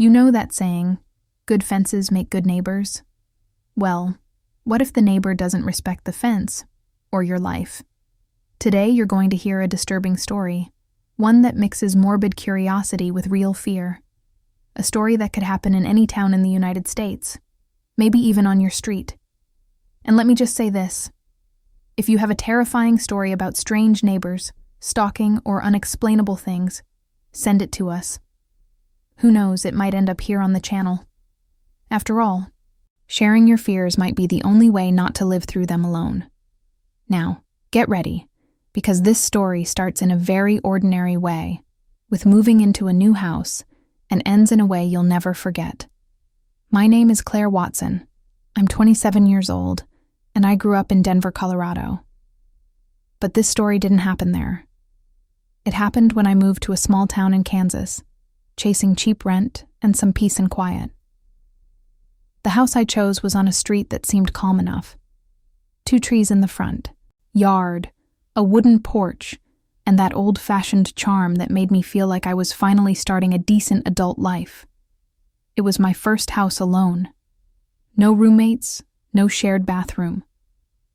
You know that saying, good fences make good neighbors? Well, what if the neighbor doesn't respect the fence or your life? Today you're going to hear a disturbing story, one that mixes morbid curiosity with real fear. A story that could happen in any town in the United States, maybe even on your street. And let me just say this. If you have a terrifying story about strange neighbors, stalking, or unexplainable things, send it to us. Who knows, it might end up here on the channel. After all, sharing your fears might be the only way not to live through them alone. Now, get ready, because this story starts in a very ordinary way, with moving into a new house, and ends in a way you'll never forget. My name is Claire Watson. I'm 27 years old, and I grew up in Denver, Colorado. But this story didn't happen there. It happened when I moved to a small town in Kansas, chasing cheap rent and some peace and quiet. The house I chose was on a street that seemed calm enough. 2 trees in the front, yard, a wooden porch, and that old-fashioned charm that made me feel like I was finally starting a decent adult life. It was my first house alone. No roommates, no shared bathroom.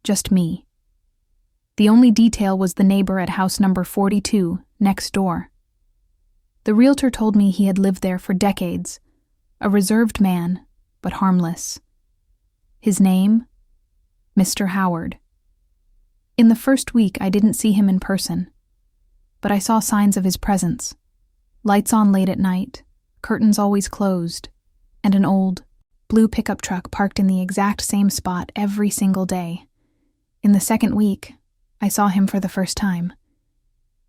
Just me. The only detail was the neighbor at house number 42, next door. The realtor told me he had lived there for decades, a reserved man, but harmless. His name? Mr. Howard. In the first week, I didn't see him in person, but I saw signs of his presence. Lights on late at night, curtains always closed, and an old, blue pickup truck parked in the exact same spot every single day. In the second week, I saw him for the first time.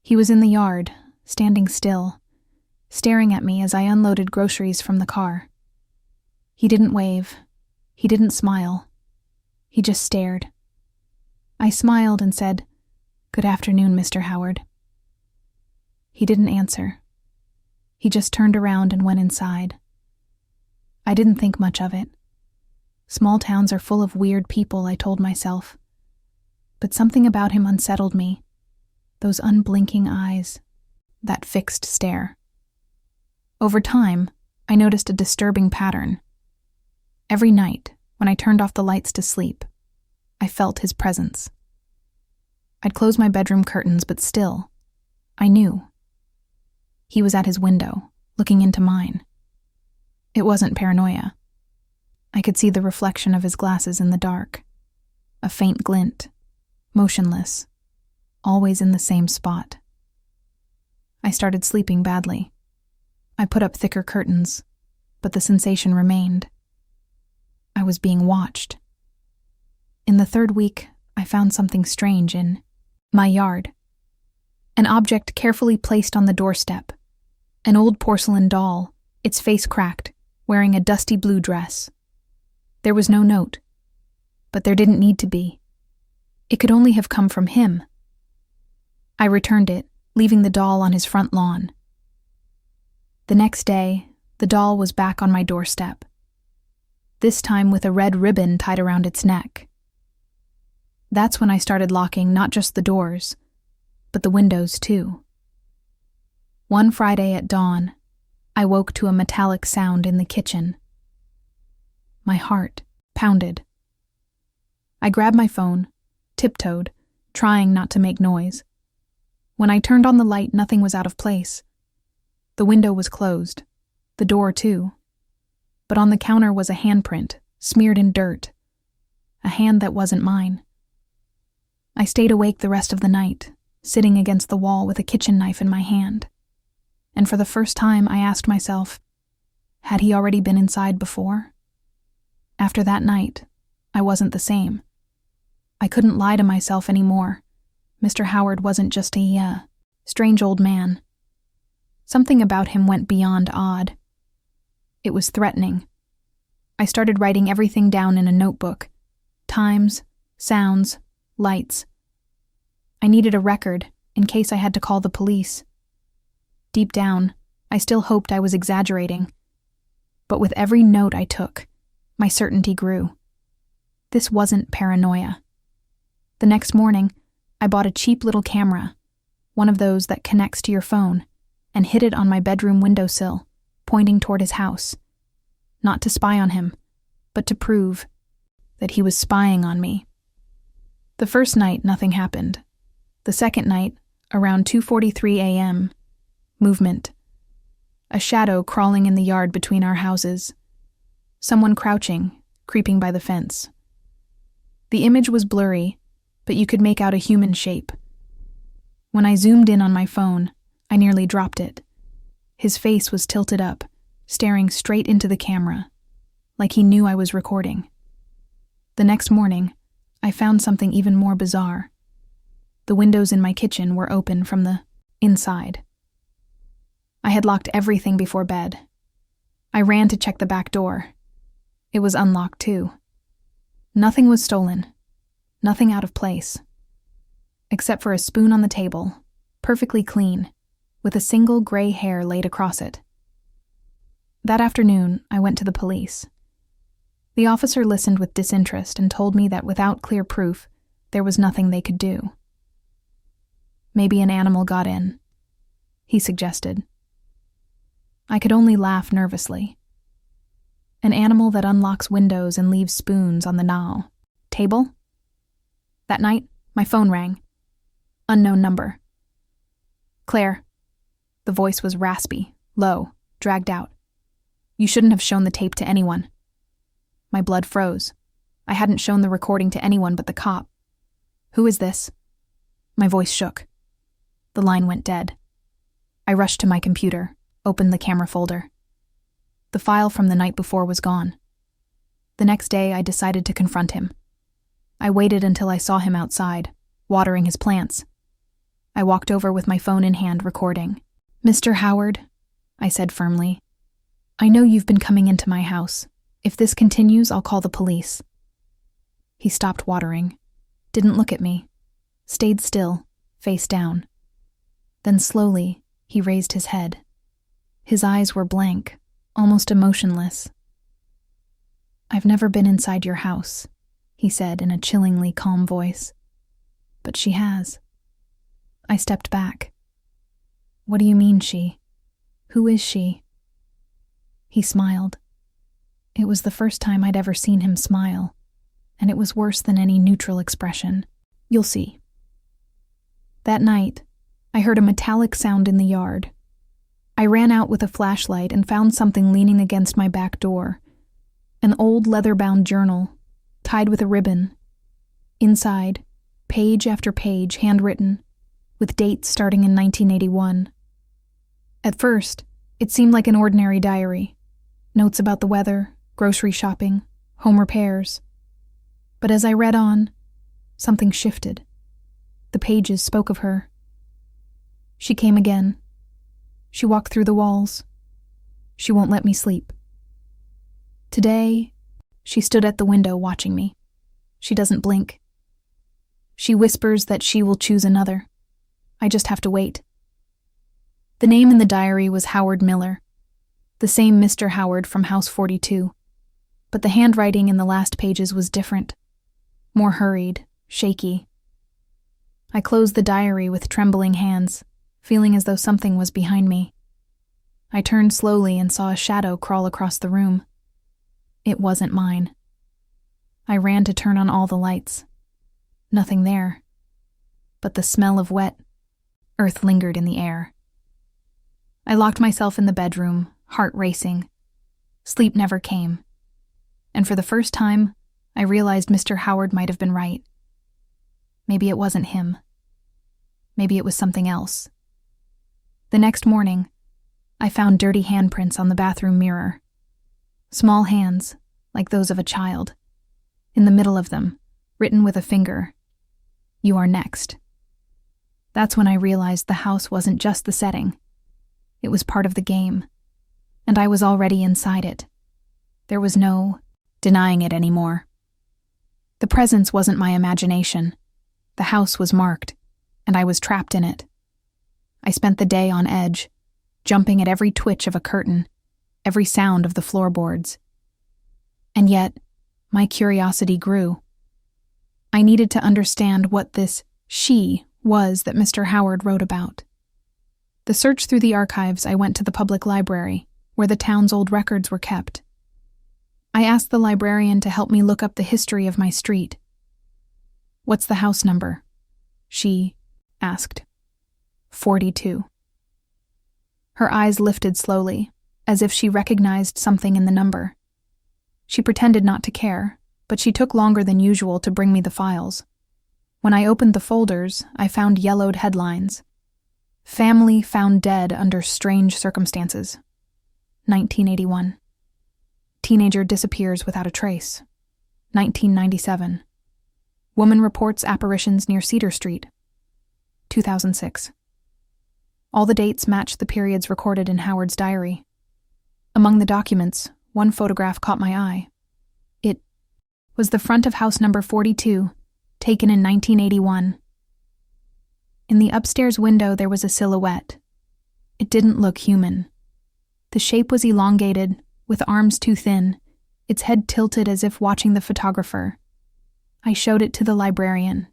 He was in the yard, standing still, staring at me as I unloaded groceries from the car. He didn't wave. He didn't smile. He just stared. I smiled and said, "Good afternoon, Mr. Howard." He didn't answer. He just turned around and went inside. I didn't think much of it. Small towns are full of weird people, I told myself. But something about him unsettled me. Those unblinking eyes. That fixed stare. Over time, I noticed a disturbing pattern. Every night, when I turned off the lights to sleep, I felt his presence. I'd close my bedroom curtains, but still, I knew. He was at his window, looking into mine. It wasn't paranoia. I could see the reflection of his glasses in the dark. A faint glint, motionless, always in the same spot. I started sleeping badly. I put up thicker curtains, but the sensation remained. I was being watched. In the third week, I found something strange in my yard. An object carefully placed on the doorstep. An old porcelain doll, its face cracked, wearing a dusty blue dress. There was no note, but there didn't need to be. It could only have come from him. I returned it, leaving the doll on his front lawn. The next day, the doll was back on my doorstep. This time with a red ribbon tied around its neck. That's when I started locking not just the doors, but the windows too. One Friday at dawn, I woke to a metallic sound in the kitchen. My heart pounded. I grabbed my phone, tiptoed, trying not to make noise. When I turned on the light, nothing was out of place. The window was closed, the door too. But on the counter was a handprint, smeared in dirt. A hand that wasn't mine. I stayed awake the rest of the night, sitting against the wall with a kitchen knife in my hand. And for the first time, I asked myself, had he already been inside before? After that night, I wasn't the same. I couldn't lie to myself anymore. Mr. Howard wasn't just a strange old man. Something about him went beyond odd. It was threatening. I started writing everything down in a notebook. Times, sounds, lights. I needed a record in case I had to call the police. Deep down, I still hoped I was exaggerating. But with every note I took, my certainty grew. This wasn't paranoia. The next morning, I bought a cheap little camera, one of those that connects to your phone, and hid it on my bedroom windowsill, pointing toward his house. Not to spy on him, but to prove that he was spying on me. The first night, nothing happened. The second night, around 2:43 a.m., movement. A shadow crawling in the yard between our houses. Someone crouching, creeping by the fence. The image was blurry, but you could make out a human shape. When I zoomed in on my phone, I nearly dropped it. His face was tilted up, staring straight into the camera, like he knew I was recording. The next morning, I found something even more bizarre. The windows in my kitchen were open from the inside. I had locked everything before bed. I ran to check the back door. It was unlocked too. Nothing was stolen. Nothing out of place. Except for a spoon on the table, perfectly clean, with a single gray hair laid across it. That afternoon, I went to the police. The officer listened with disinterest and told me that without clear proof, there was nothing they could do. Maybe an animal got in, he suggested. I could only laugh nervously. An animal that unlocks windows and leaves spoons on the table? That night, my phone rang. Unknown number. Claire. The voice was raspy, low, dragged out. You shouldn't have shown the tape to anyone. My blood froze. I hadn't shown the recording to anyone but the cop. Who is this? My voice shook. The line went dead. I rushed to my computer, opened the camera folder. The file from the night before was gone. The next day, I decided to confront him. I waited until I saw him outside, watering his plants. I walked over with my phone in hand, recording. Mr. Howard, I said firmly, I know you've been coming into my house. If this continues, I'll call the police. He stopped watering, didn't look at me, stayed still, face down. Then slowly, he raised his head. His eyes were blank, almost emotionless. I've never been inside your house, he said in a chillingly calm voice. But she has. I stepped back. What do you mean, she? Who is she? He smiled. It was the first time I'd ever seen him smile, and it was worse than any neutral expression. You'll see. That night, I heard a metallic sound in the yard. I ran out with a flashlight and found something leaning against my back door. An old leather-bound journal, tied with a ribbon. Inside, page after page handwritten, with dates starting in 1981. At first, it seemed like an ordinary diary. Notes about the weather, grocery shopping, home repairs. But as I read on, something shifted. The pages spoke of her. She came again. She walked through the walls. She won't let me sleep. Today, she stood at the window watching me. She doesn't blink. She whispers that she will choose another. I just have to wait. The name in the diary was Howard Miller, the same Mr. Howard from House 42, but the handwriting in the last pages was different, more hurried, shaky. I closed the diary with trembling hands, feeling as though something was behind me. I turned slowly and saw a shadow crawl across the room. It wasn't mine. I ran to turn on all the lights. Nothing there. But the smell of wet earth lingered in the air. I locked myself in the bedroom, heart racing. Sleep never came. And for the first time, I realized Mr. Howard might have been right. Maybe it wasn't him. Maybe it was something else. The next morning, I found dirty handprints on the bathroom mirror. Small hands, like those of a child. In the middle of them, written with a finger, "You are next." That's when I realized the house wasn't just the setting. It was part of the game, and I was already inside it. There was no denying it anymore. The presence wasn't my imagination. The house was marked, and I was trapped in it. I spent the day on edge, jumping at every twitch of a curtain, every sound of the floorboards. And yet, my curiosity grew. I needed to understand what this she was that Mr. Howard wrote about. The search through the archives, I went to the public library, where the town's old records were kept. I asked the librarian to help me look up the history of my street. "What's the house number?" she asked. 42. Her eyes lifted slowly, as if she recognized something in the number. She pretended not to care, but she took longer than usual to bring me the files. When I opened the folders, I found yellowed headlines. "Family found dead under strange circumstances. 1981. Teenager disappears without a trace. 1997. Woman reports apparitions near Cedar Street. 2006. All the dates matched the periods recorded in Howard's diary. Among the documents, one photograph caught my eye. It was the front of house number 42, taken in 1981. In the upstairs window there was a silhouette. It didn't look human. The shape was elongated, with arms too thin, its head tilted as if watching the photographer. I showed it to the librarian.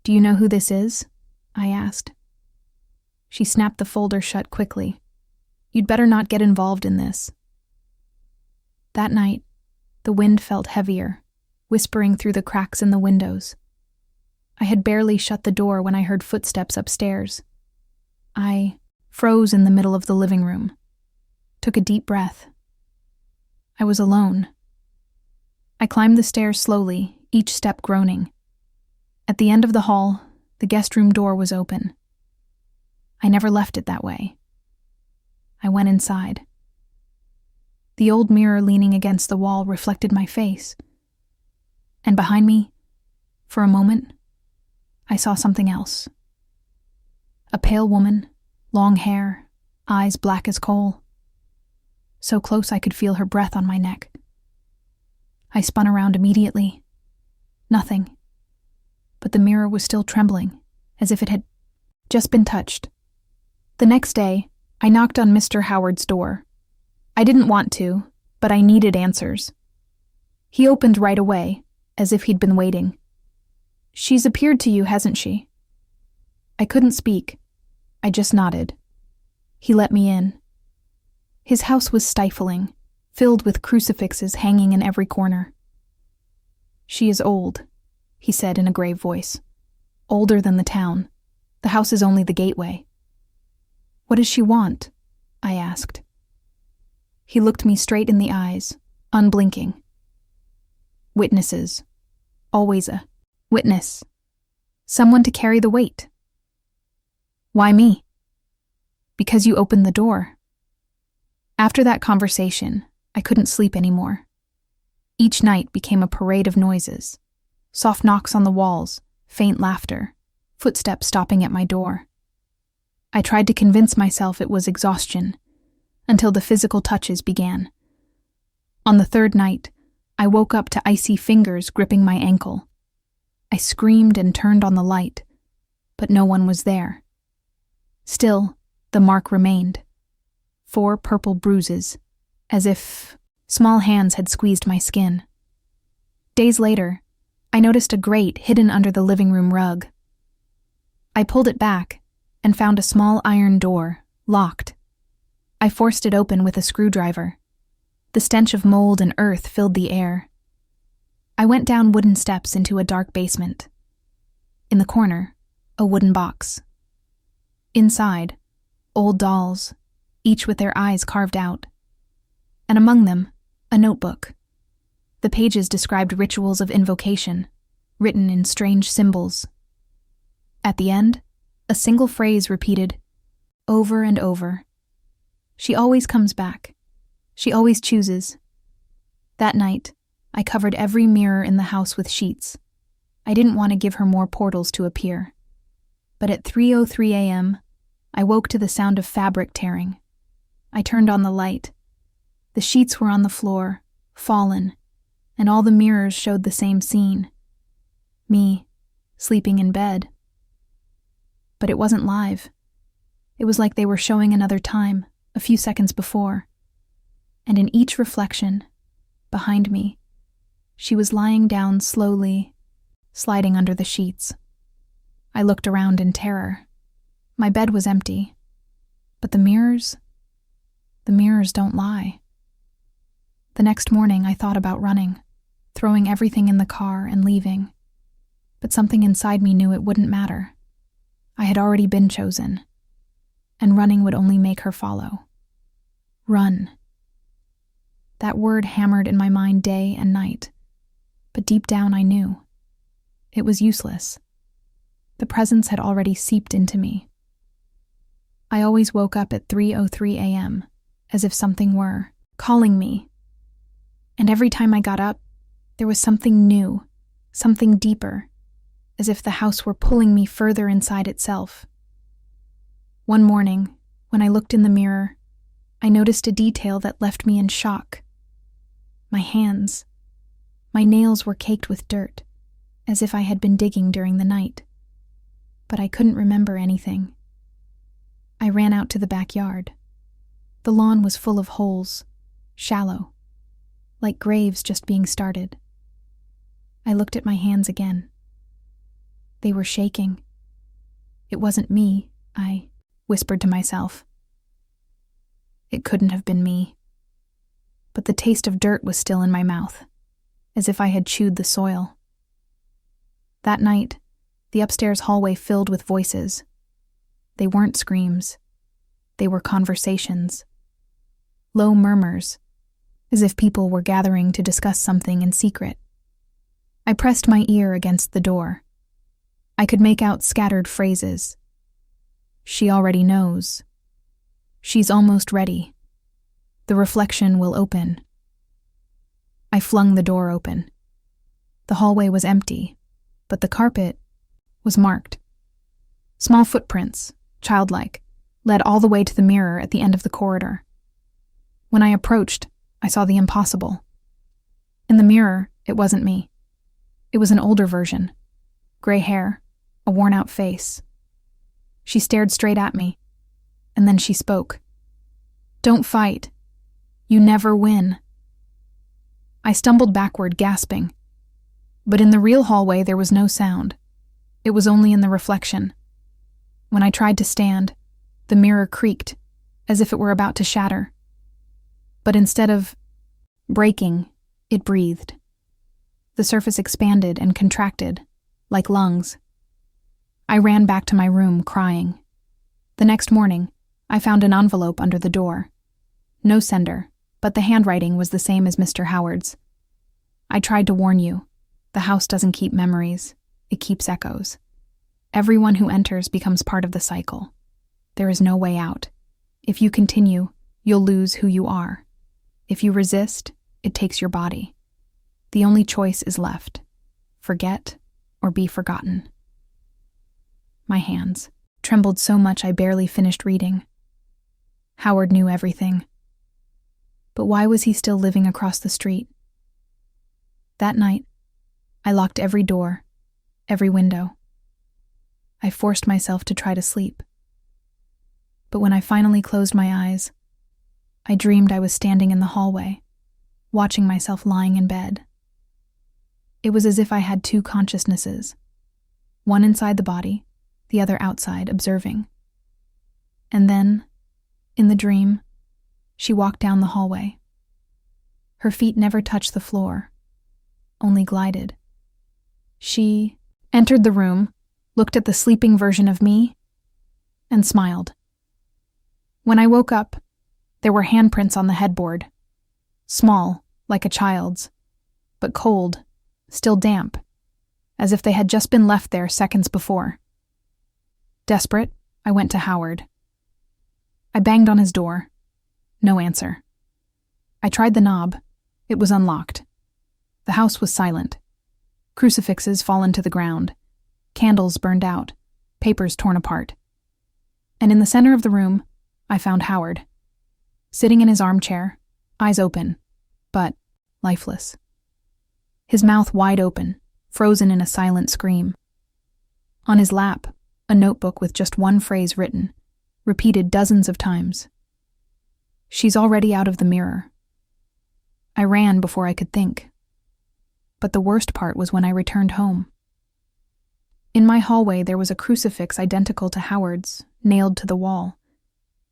"Do you know who this is?" I asked. She snapped the folder shut quickly. "You'd better not get involved in this." That night, the wind felt heavier, whispering through the cracks in the windows. I had barely shut the door when I heard footsteps upstairs. I froze in the middle of the living room, took a deep breath. I was alone. I climbed the stairs slowly, each step groaning. At the end of the hall, the guest room door was open. I never left it that way. I went inside. The old mirror leaning against the wall reflected my face. And behind me, for a moment, I saw something else. A pale woman, long hair, eyes black as coal. So close I could feel her breath on my neck. I spun around immediately. Nothing. But the mirror was still trembling, as if it had just been touched. The next day, I knocked on Mr. Howard's door. I didn't want to, but I needed answers. He opened right away, as if he'd been waiting. "She's appeared to you, hasn't she?" I couldn't speak. I just nodded. He let me in. His house was stifling, filled with crucifixes hanging in every corner. "She is old," he said in a grave voice. "Older than the town. The house is only the gateway." "What does she want?" I asked. He looked me straight in the eyes, unblinking. "Witnesses. Always a witness. Someone to carry the weight." "Why me?" "Because you opened the door." After that conversation, I couldn't sleep anymore. Each night became a parade of noises. Soft knocks on the walls, faint laughter, footsteps stopping at my door. I tried to convince myself it was exhaustion, until the physical touches began. On the third night, I woke up to icy fingers gripping my ankle. I screamed and turned on the light, but no one was there. Still, the mark remained. 4 purple bruises, as if small hands had squeezed my skin. Days later, I noticed a grate hidden under the living room rug. I pulled it back and found a small iron door, locked. I forced it open with a screwdriver. The stench of mold and earth filled the air. I went down wooden steps into a dark basement. In the corner, a wooden box. Inside, old dolls, each with their eyes carved out. And among them, a notebook. The pages described rituals of invocation, written in strange symbols. At the end, a single phrase repeated, over and over. "She always comes back. She always chooses." That night, I covered every mirror in the house with sheets. I didn't want to give her more portals to appear. But at 3:03 a.m., I woke to the sound of fabric tearing. I turned on the light. The sheets were on the floor, fallen, and all the mirrors showed the same scene. Me, sleeping in bed. But it wasn't live. It was like they were showing another time, a few seconds before. And in each reflection, behind me, she was lying down slowly, sliding under the sheets. I looked around in terror. My bed was empty, but the mirrors, The mirrors don't lie. The next morning, I thought about running, throwing everything in the car and leaving. But something inside me knew it wouldn't matter. I had already been chosen, and running would only make her follow. Run. That word hammered in my mind day and night, but deep down I knew. It was useless. The presence had already seeped into me. I always woke up at 3:03 a.m., as if something were calling me. And every time I got up, there was something new, something deeper, as if the house were pulling me further inside itself. One morning, when I looked in the mirror, I noticed a detail that left me in shock. My hands. My nails were caked with dirt, as if I had been digging during the night. But I couldn't remember anything. I ran out to the backyard. The lawn was full of holes, shallow, like graves just being started. I looked at my hands again. They were shaking. It wasn't me, I whispered to myself. It couldn't have been me. But the taste of dirt was still in my mouth, as if I had chewed the soil. That night, the upstairs hallway filled with voices. They weren't screams. They were conversations. Low murmurs, as if people were gathering to discuss something in secret. I pressed my ear against the door. I could make out scattered phrases. She already knows. She's almost ready. The reflection will open. I flung the door open. The hallway was empty, but the carpet was marked. Small footprints, childlike, led all the way to the mirror at the end of the corridor. When I approached, I saw the impossible. In the mirror, it wasn't me. It was an older version. Gray hair, a worn-out face. She stared straight at me, and then she spoke. "Don't fight. You never win." I stumbled backward, gasping. But in the real hallway, there was no sound. It was only in the reflection. When I tried to stand, the mirror creaked, as if it were about to shatter. But instead of breaking, it breathed. The surface expanded and contracted, like lungs. I ran back to my room, crying. The next morning, I found an envelope under the door. No sender, but the handwriting was the same as Mr. Howard's. "I tried to warn you. The house doesn't keep memories. It keeps echoes. Everyone who enters becomes part of the cycle. There is no way out. If you continue, you'll lose who you are. If you resist, it takes your body. The only choice is left. Forget or be forgotten." My hands trembled so much I barely finished reading. Howard knew everything. But why was he still living across the street? That night, I locked every door, every window. I forced myself to try to sleep. But when I finally closed my eyes, I dreamed I was standing in the hallway, watching myself lying in bed. It was as if I had two consciousnesses, one inside the body, the other outside, observing. And then, in the dream, she walked down the hallway. Her feet never touched the floor, only glided. She entered the room, looked at the sleeping version of me, and smiled. When I woke up, there were handprints on the headboard. Small, like a child's, but cold, still damp, as if they had just been left there seconds before. Desperate, I went to Howard. I banged on his door. No answer. I tried the knob. It was unlocked. The house was silent. Crucifixes fallen to the ground. Candles burned out. Papers torn apart. And in the center of the room, I found Howard. Sitting in his armchair, eyes open, but lifeless. His mouth wide open, frozen in a silent scream. On his lap, a notebook with just one phrase written, repeated dozens of times. "She's already out of the mirror." I ran before I could think. But the worst part was when I returned home. In my hallway, there was a crucifix identical to Howard's, nailed to the wall.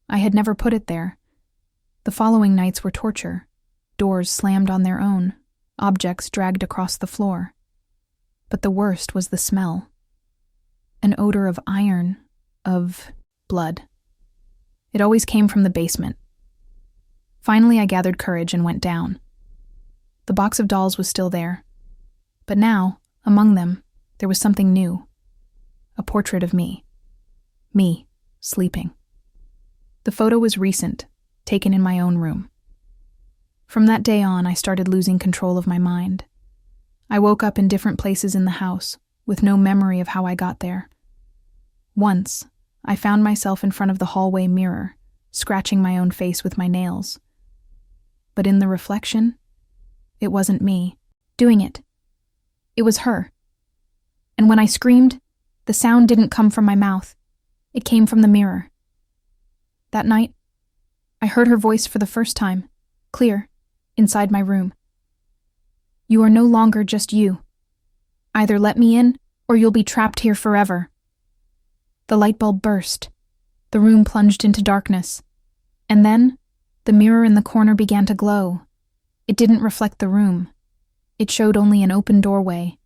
I had never put it there, The following nights were torture. Doors slammed on their own, objects dragged across the floor. But the worst was the smell. An odor of iron, of blood. It always came from the basement. Finally, I gathered courage and went down. The box of dolls was still there. But now, among them, there was something new. A portrait of me. Me, sleeping. The photo was recent, taken in my own room. From that day on, I started losing control of my mind. I woke up in different places in the house, with no memory of how I got there. Once, I found myself in front of the hallway mirror, scratching my own face with my nails. But in the reflection, it wasn't me doing it. It was her. And when I screamed, the sound didn't come from my mouth. It came from the mirror. That night, I heard her voice for the first time, clear, inside my room. You are no longer just you. Either let me in, or you'll be trapped here forever. The light bulb burst. The room plunged into darkness. And then, the mirror in the corner began to glow. It didn't reflect the room. It showed only an open doorway,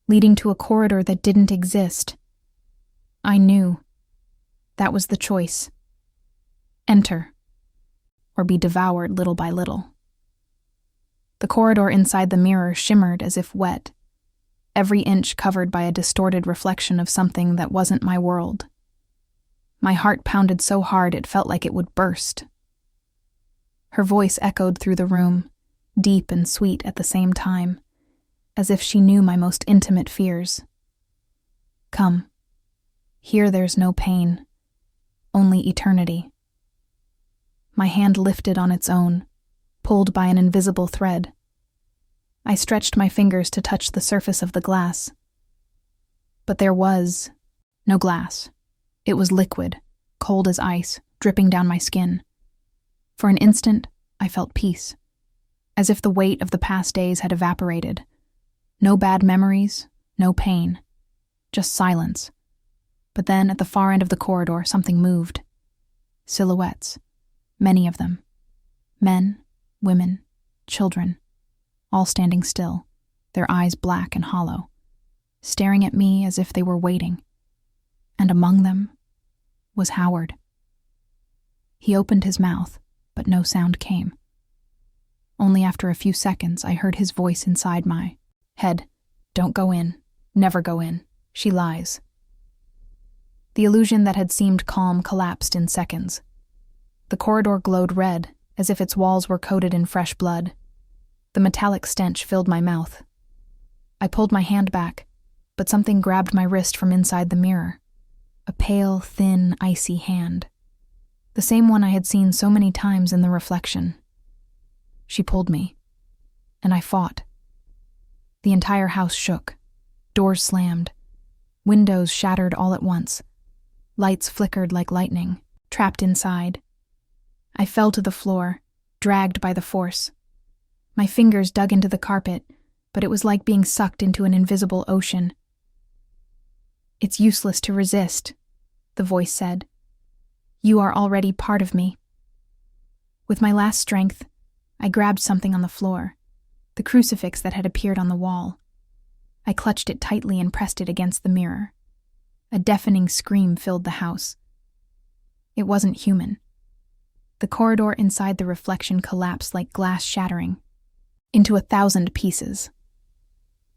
leading to a corridor that didn't exist. I knew. That was the choice. Enter, or be devoured little by little. The corridor inside the mirror shimmered as if wet, every inch covered by a distorted reflection of something that wasn't my world. My heart pounded so hard it felt like it would burst. Her voice echoed through the room, deep and sweet at the same time, as if she knew my most intimate fears. Come. Here there's no pain, only eternity. My hand lifted on its own, pulled by an invisible thread. I stretched my fingers to touch the surface of the glass. But there was no glass. It was liquid, cold as ice, dripping down my skin. For an instant, I felt peace, as if the weight of the past days had evaporated. No bad memories, no pain, just silence. But then, at the far end of the corridor, something moved. Silhouettes, many of them. Men, women, children, all standing still, their eyes black and hollow, staring at me as if they were waiting. And among them was Howard. He opened his mouth, but no sound came. Only after a few seconds, I heard his voice inside my head. Don't go in. Never go in. She lies. The illusion that had seemed calm collapsed in seconds. The corridor glowed red, as if its walls were coated in fresh blood. The metallic stench filled my mouth. I pulled my hand back, but something grabbed my wrist from inside the mirror. A pale, thin, icy hand. The same one I had seen so many times in the reflection. She pulled me, and I fought. The entire house shook. Doors slammed. Windows shattered all at once. Lights flickered like lightning, trapped inside. I fell to the floor, dragged by the force. My fingers dug into the carpet, but it was like being sucked into an invisible ocean. It's useless to resist, the voice said. You are already part of me. With my last strength, I grabbed something on the floor, the crucifix that had appeared on the wall. I clutched it tightly and pressed it against the mirror. A deafening scream filled the house. It wasn't human. The corridor inside the reflection collapsed like glass shattering, into 1,000 pieces.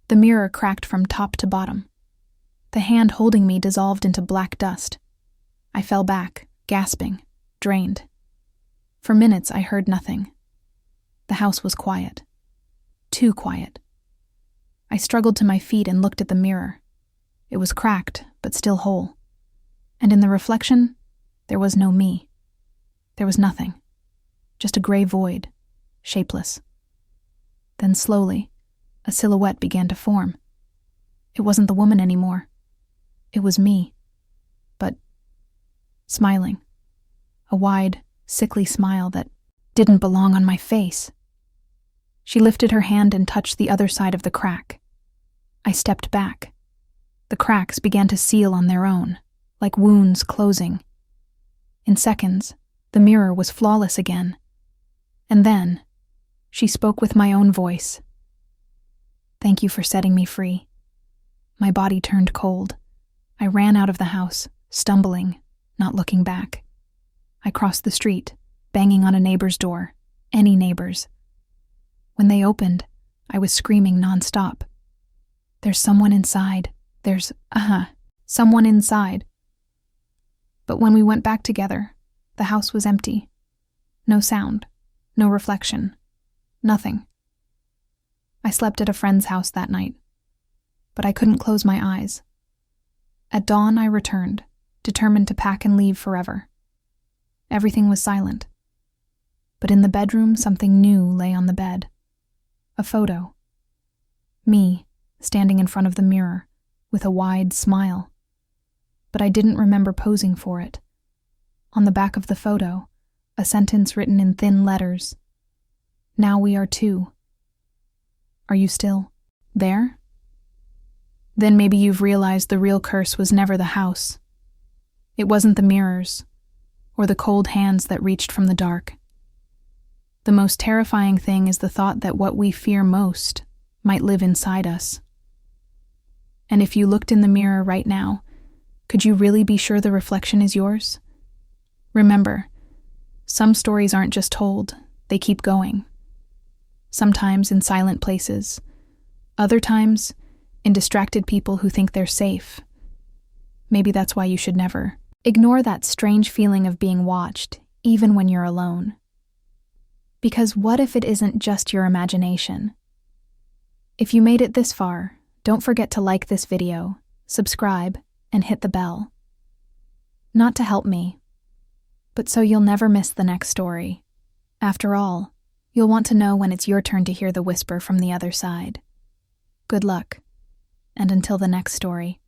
The mirror cracked from top to bottom. The hand holding me dissolved into black dust. I fell back, gasping, drained. For minutes I heard nothing. The house was quiet. Too quiet. I struggled to my feet and looked at the mirror. It was cracked, but still whole. And in the reflection, there was no me. There was nothing. Just a gray void, shapeless. Then slowly, a silhouette began to form. It wasn't the woman anymore. It was me. But smiling. A wide, sickly smile that didn't belong on my face. She lifted her hand and touched the other side of the crack. I stepped back. The cracks began to seal on their own, like wounds closing. In seconds, the mirror was flawless again. And then, she spoke with my own voice. "Thank you for setting me free." My body turned cold. I ran out of the house, stumbling, not looking back. I crossed the street, banging on a neighbor's door, any neighbor's. When they opened, I was screaming nonstop. "There's someone inside. There's, someone inside." But when we went back together, the house was empty. No sound, no reflection, nothing. I slept at a friend's house that night, but I couldn't close my eyes. At dawn, I returned, determined to pack and leave forever. Everything was silent. But in the bedroom, something new lay on the bed. A photo. Me, standing in front of the mirror, with a wide smile. But I didn't remember posing for it. On the back of the photo, a sentence written in thin letters. "Now we are two." Are you still there? Then maybe you've realized the real curse was never the house. It wasn't the mirrors, or the cold hands that reached from the dark. The most terrifying thing is the thought that what we fear most might live inside us. And if you looked in the mirror right now, could you really be sure the reflection is yours? Remember, some stories aren't just told, they keep going. Sometimes in silent places, other times in distracted people who think they're safe. Maybe that's why you should never ignore that strange feeling of being watched, even when you're alone. Because what if it isn't just your imagination? If you made it this far, don't forget to like this video, subscribe, and hit the bell. Not to help me, but so you'll never miss the next story. After all, you'll want to know when it's your turn to hear the whisper from the other side. Good luck, and until the next story.